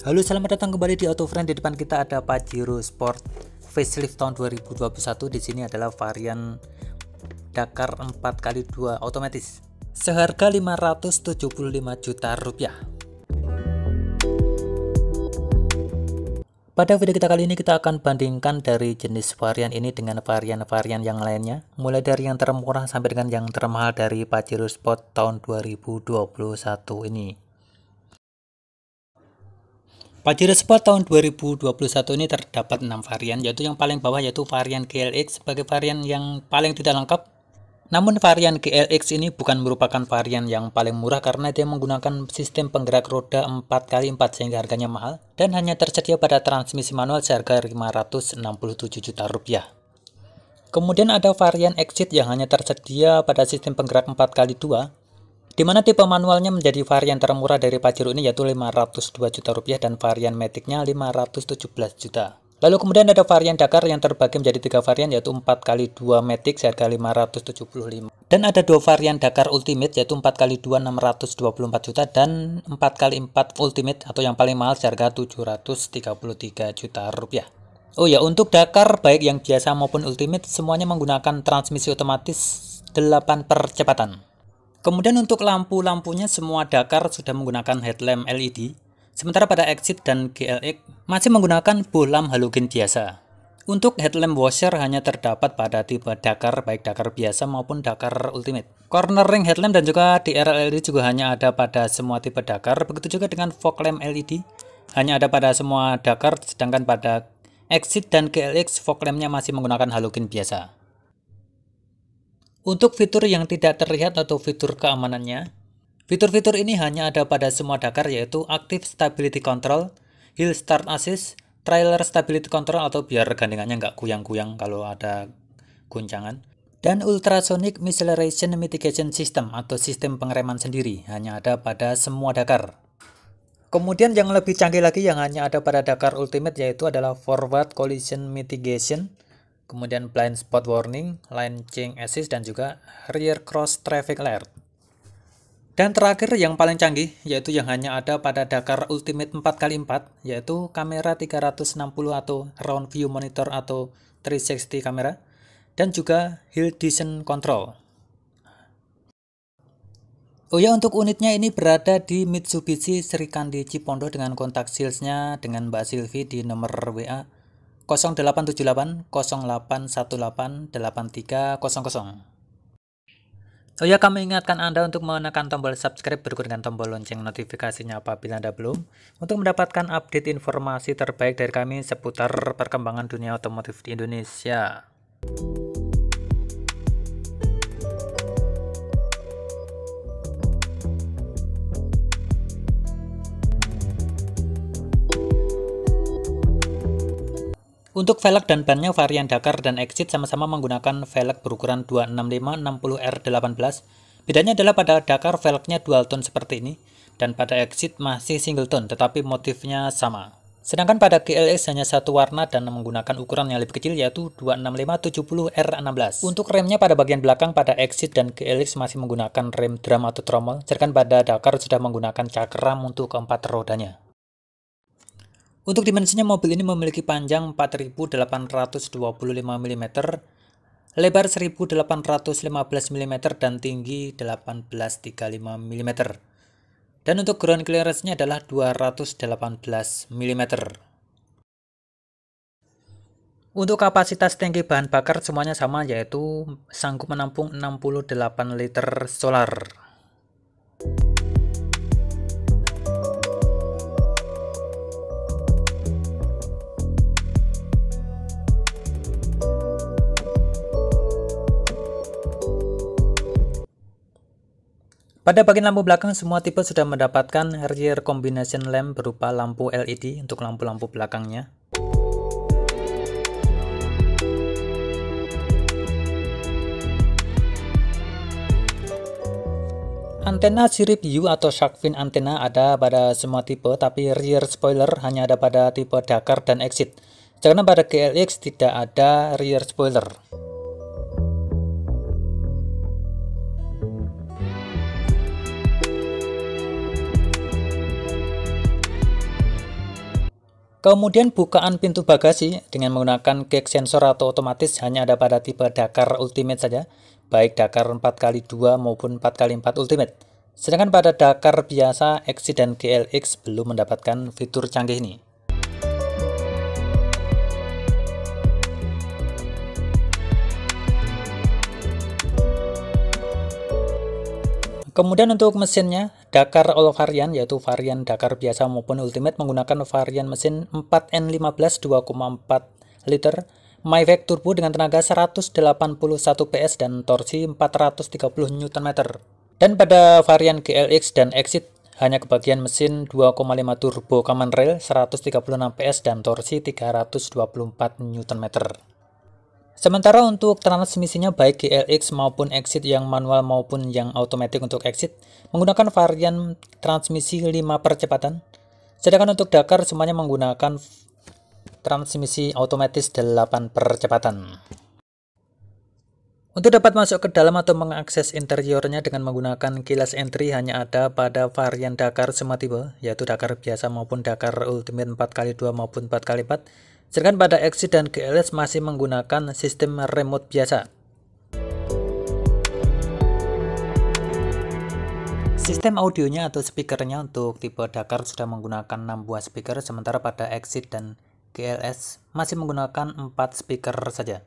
Halo, selamat datang kembali di AutoFriend. Di depan kita ada Pajero Sport facelift tahun 2021. Di sini adalah varian Dakar 4x2 otomatis. Seharga 575 juta rupiah. Pada video kita kali ini kita akan bandingkan dari jenis varian ini dengan varian-varian yang lainnya, mulai dari yang termurah sampai dengan yang termahal dari Pajero Sport tahun 2021 ini. Pajero Sport tahun 2021 ini terdapat 6 varian, yaitu yang paling bawah yaitu varian GLX sebagai varian yang paling tidak lengkap. Namun varian GLX ini bukan merupakan varian yang paling murah karena dia menggunakan sistem penggerak roda 4x4 sehingga harganya mahal dan hanya tersedia pada transmisi manual seharga 567 juta rupiah. Kemudian ada varian Exit yang hanya tersedia pada sistem penggerak 4x2, di mana tipe manualnya menjadi varian termurah dari Pajero ini yaitu 502 juta rupiah dan varian Matic-nya 517 juta. Lalu kemudian ada varian Dakar yang terbagi menjadi 3 varian yaitu 4x2 Matic seharga 575. Dan ada 2 varian Dakar Ultimate yaitu 4x2 624 juta dan 4x4 Ultimate atau yang paling mahal seharga 733 juta rupiah. Oh ya, untuk Dakar baik yang biasa maupun Ultimate semuanya menggunakan transmisi otomatis 8 percepatan. Kemudian untuk lampu-lampunya semua Dakar sudah menggunakan headlamp LED. Sementara pada Exit dan GLX masih menggunakan bohlam halogen biasa. Untuk headlamp washer hanya terdapat pada tipe Dakar, baik Dakar biasa maupun Dakar Ultimate. Corner ring headlamp dan juga DRL LED juga hanya ada pada semua tipe Dakar. Begitu juga dengan fog lamp LED hanya ada pada semua Dakar, sedangkan pada Exit dan GLX fog lampnya masih menggunakan halogen biasa. Untuk fitur yang tidak terlihat atau fitur keamanannya, fitur-fitur ini hanya ada pada semua Dakar yaitu Active Stability Control, Hill Start Assist, Trailer Stability Control atau biar gandengannya nggak kuyang-kuyang kalau ada guncangan, dan Ultrasonic Acceleration Mitigation System atau sistem pengereman sendiri hanya ada pada semua Dakar. Kemudian yang lebih canggih lagi yang hanya ada pada Dakar Ultimate yaitu adalah Forward Collision Mitigation, kemudian Blind Spot Warning, Lane Change Assist dan juga Rear Cross Traffic Alert. Dan terakhir yang paling canggih yaitu yang hanya ada pada Dakar Ultimate 4x4 yaitu kamera 360 atau Round View Monitor atau 360 kamera dan juga Hill Descent Control. Oh ya, untuk unitnya ini berada di Mitsubishi Srikandi Cipondo dengan kontak salesnya dengan Mbak Silvi di nomor WA 0878 0818 8300. Oh ya, kami ingatkan Anda untuk menekan tombol subscribe berikut dengan tombol lonceng notifikasinya apabila Anda belum, untuk mendapatkan update informasi terbaik dari kami seputar perkembangan dunia otomotif di Indonesia. Untuk velg dan bannya varian Dakar dan Exit sama-sama menggunakan velg berukuran 265/60R18. Bedanya adalah pada Dakar velgnya dual tone seperti ini dan pada Exit masih single tone tetapi motifnya sama. Sedangkan pada GLX hanya satu warna dan menggunakan ukuran yang lebih kecil yaitu 265/70R16. Untuk remnya pada bagian belakang pada Exit dan GLX masih menggunakan rem drum atau tromol, sedangkan pada Dakar sudah menggunakan cakram untuk keempat rodanya. Untuk dimensinya mobil ini memiliki panjang 4.825 mm, lebar 1.815 mm dan tinggi 1835 mm. Dan untuk ground clearance-nya adalah 218 mm. Untuk kapasitas tangki bahan bakar semuanya sama yaitu sanggup menampung 68 liter solar. Pada bagian lampu belakang semua tipe sudah mendapatkan rear combination lamp berupa lampu LED untuk lampu-lampu belakangnya. Antena sirip U atau shark fin antena ada pada semua tipe, tapi rear spoiler hanya ada pada tipe Dakar dan Exit. Karena pada GLX tidak ada rear spoiler. Kemudian bukaan pintu bagasi dengan menggunakan kick sensor atau otomatis hanya ada pada tipe Dakar Ultimate saja, baik Dakar 4x2 maupun 4x4 Ultimate. Sedangkan pada Dakar biasa, Exit dan GLX belum mendapatkan fitur canggih ini. Kemudian untuk mesinnya, Dakar all varian yaitu varian Dakar biasa maupun Ultimate menggunakan varian mesin 4N15 2,4 liter Mayvec Turbo dengan tenaga 181 PS dan torsi 430 Nm. Dan pada varian GLX dan Exit hanya kebagian mesin 2,5 turbo command rail 136 PS dan torsi 324 Nm. Sementara untuk transmisinya baik GLX maupun Exit yang manual maupun yang otomatis untuk Exit menggunakan varian transmisi 5 percepatan. Sedangkan untuk Dakar semuanya menggunakan transmisi otomatis 8 percepatan. Untuk dapat masuk ke dalam atau mengakses interiornya dengan menggunakan keyless entry hanya ada pada varian Dakar semua tipe, yaitu Dakar biasa maupun Dakar Ultimate 4x2 maupun 4x4. Sedangkan pada Exit dan GLX masih menggunakan sistem remote biasa. Sistem audionya atau speakernya untuk tipe Dakar sudah menggunakan 6 buah speaker, sementara pada Exit dan GLX masih menggunakan 4 speaker saja.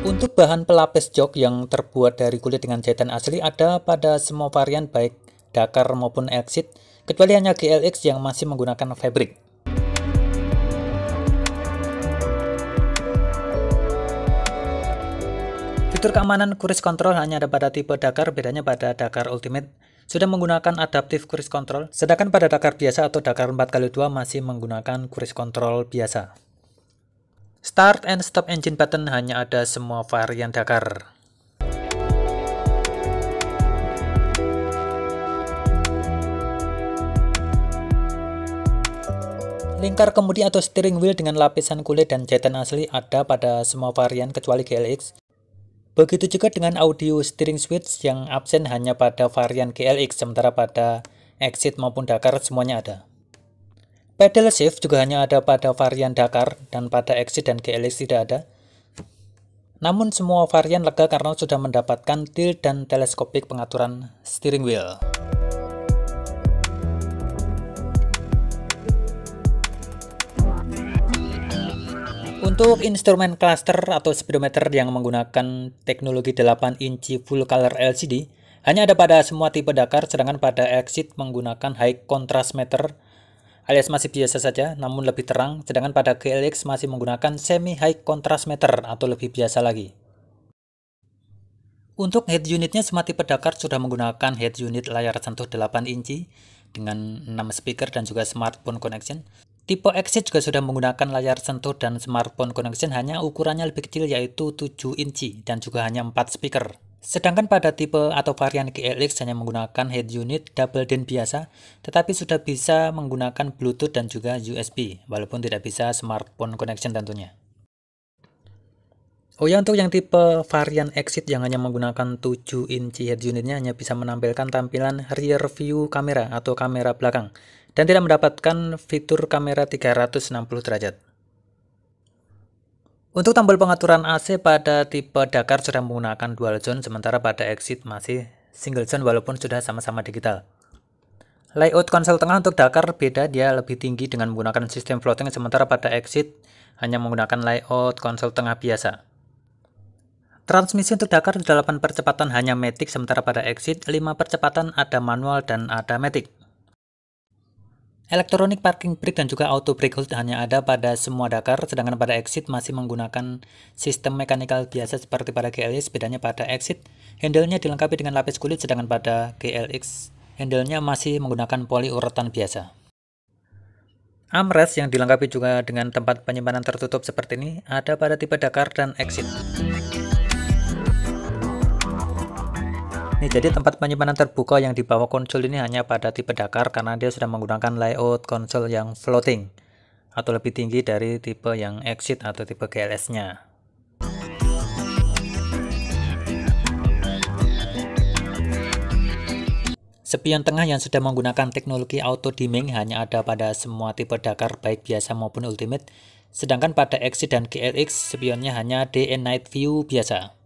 Untuk bahan pelapis jok yang terbuat dari kulit dengan jahitan asli ada pada semua varian baik Dakar maupun Exit, kecuali hanya GLX yang masih menggunakan fabric. Fitur keamanan cruise control hanya ada pada tipe Dakar, bedanya pada Dakar Ultimate sudah menggunakan adaptive cruise control, sedangkan pada Dakar biasa atau Dakar 4x2 masih menggunakan cruise control biasa. Start and stop engine button hanya ada semua varian Dakar. Lingkar kemudi atau steering wheel dengan lapisan kulit dan jahitan asli ada pada semua varian kecuali GLX. Begitu juga dengan audio steering switch yang absen hanya pada varian GLX, sementara pada Exit maupun Dakar semuanya ada. Pedal shift juga hanya ada pada varian Dakar dan pada Exit dan GLX tidak ada. Namun semua varian lega karena sudah mendapatkan tilt dan teleskopik pengaturan steering wheel. Untuk instrumen cluster atau speedometer yang menggunakan teknologi 8 inci full color LCD hanya ada pada semua tipe Dakar, sedangkan pada Exit menggunakan high contrast meter alias masih biasa saja namun lebih terang, sedangkan pada GLX masih menggunakan semi high contrast meter atau lebih biasa lagi. Untuk head unitnya semua tipe Dakar sudah menggunakan head unit layar sentuh 8 inci dengan 6 speaker dan juga smartphone connection. Tipe Exit juga sudah menggunakan layar sentuh dan smartphone connection, hanya ukurannya lebih kecil yaitu 7 inci dan juga hanya 4 speaker. Sedangkan pada tipe atau varian GLX hanya menggunakan head unit double din biasa, tetapi sudah bisa menggunakan Bluetooth dan juga USB, walaupun tidak bisa smartphone connection tentunya. Oh ya, untuk yang tipe varian Exit yang hanya menggunakan 7 inci head unitnya hanya bisa menampilkan tampilan rear view kamera atau kamera belakang, dan tidak mendapatkan fitur kamera 360 derajat. Untuk tombol pengaturan AC pada tipe Dakar sudah menggunakan dual zone, sementara pada Exit masih single zone walaupun sudah sama-sama digital. Layout konsol tengah untuk Dakar beda, dia lebih tinggi dengan menggunakan sistem floating, sementara pada Exit hanya menggunakan layout konsol tengah biasa. Transmisi untuk Dakar 8 percepatan hanya matic, sementara pada Exit 5 percepatan ada manual dan ada matic. Electronic parking brake dan juga auto brake hold hanya ada pada semua Dakar, sedangkan pada Exit masih menggunakan sistem mechanical biasa seperti pada GLX. Bedanya pada Exit, handle-nya dilengkapi dengan lapis kulit, sedangkan pada GLX, handle-nya masih menggunakan poliuretan biasa. Armrest yang dilengkapi juga dengan tempat penyimpanan tertutup seperti ini ada pada tipe Dakar dan Exit. Ini Nih, jadi tempat penyimpanan terbuka yang di bawah konsol ini hanya pada tipe Dakar karena dia sudah menggunakan layout konsol yang floating atau lebih tinggi dari tipe yang Exit atau tipe GLS-nya. Spion tengah yang sudah menggunakan teknologi auto dimming hanya ada pada semua tipe Dakar baik biasa maupun Ultimate, sedangkan pada Exit dan GLX spionnya hanya day and night view biasa.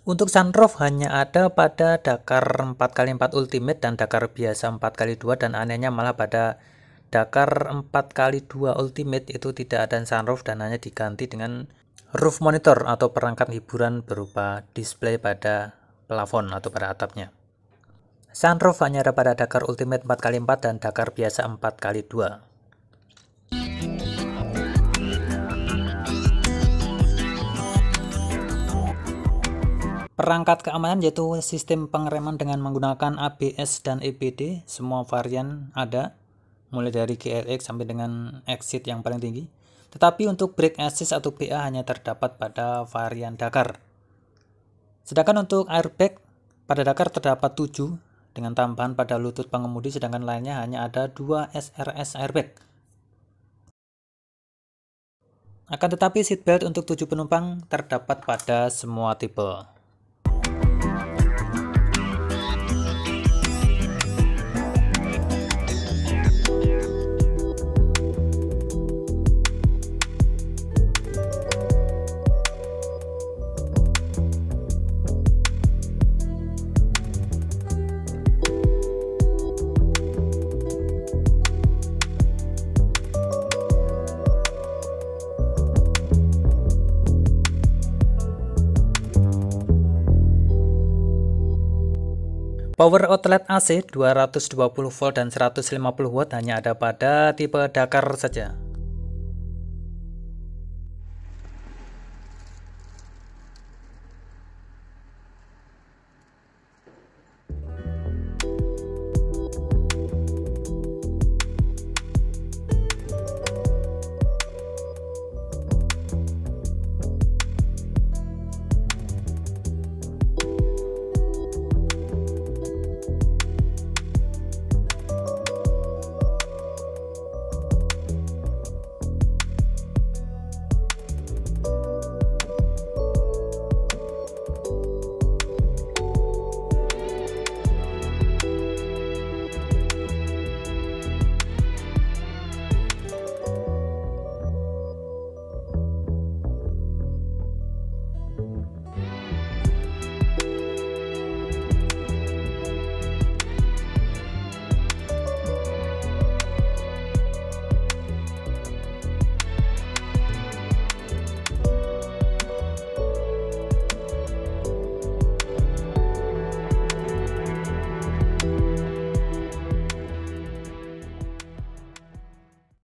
Untuk sunroof hanya ada pada Dakar 4x4 Ultimate dan Dakar biasa 4x2, dan anehnya malah pada Dakar 4x2 Ultimate itu tidak ada sunroof dan hanya diganti dengan roof monitor atau perangkat hiburan berupa display pada plafon atau pada atapnya. Sunroof hanya ada pada Dakar Ultimate 4x4 dan Dakar biasa 4x2. Perangkat keamanan yaitu sistem pengereman dengan menggunakan ABS dan EBD, semua varian ada, mulai dari GLX sampai dengan Exit yang paling tinggi. Tetapi untuk brake assist atau BA hanya terdapat pada varian Dakar. Sedangkan untuk airbag pada Dakar terdapat 7 dengan tambahan pada lutut pengemudi, sedangkan lainnya hanya ada 2 SRS airbag. Akan tetapi seatbelt untuk 7 penumpang terdapat pada semua tipe. Power outlet AC 220 volt dan 150 watt hanya ada pada tipe Dakar saja.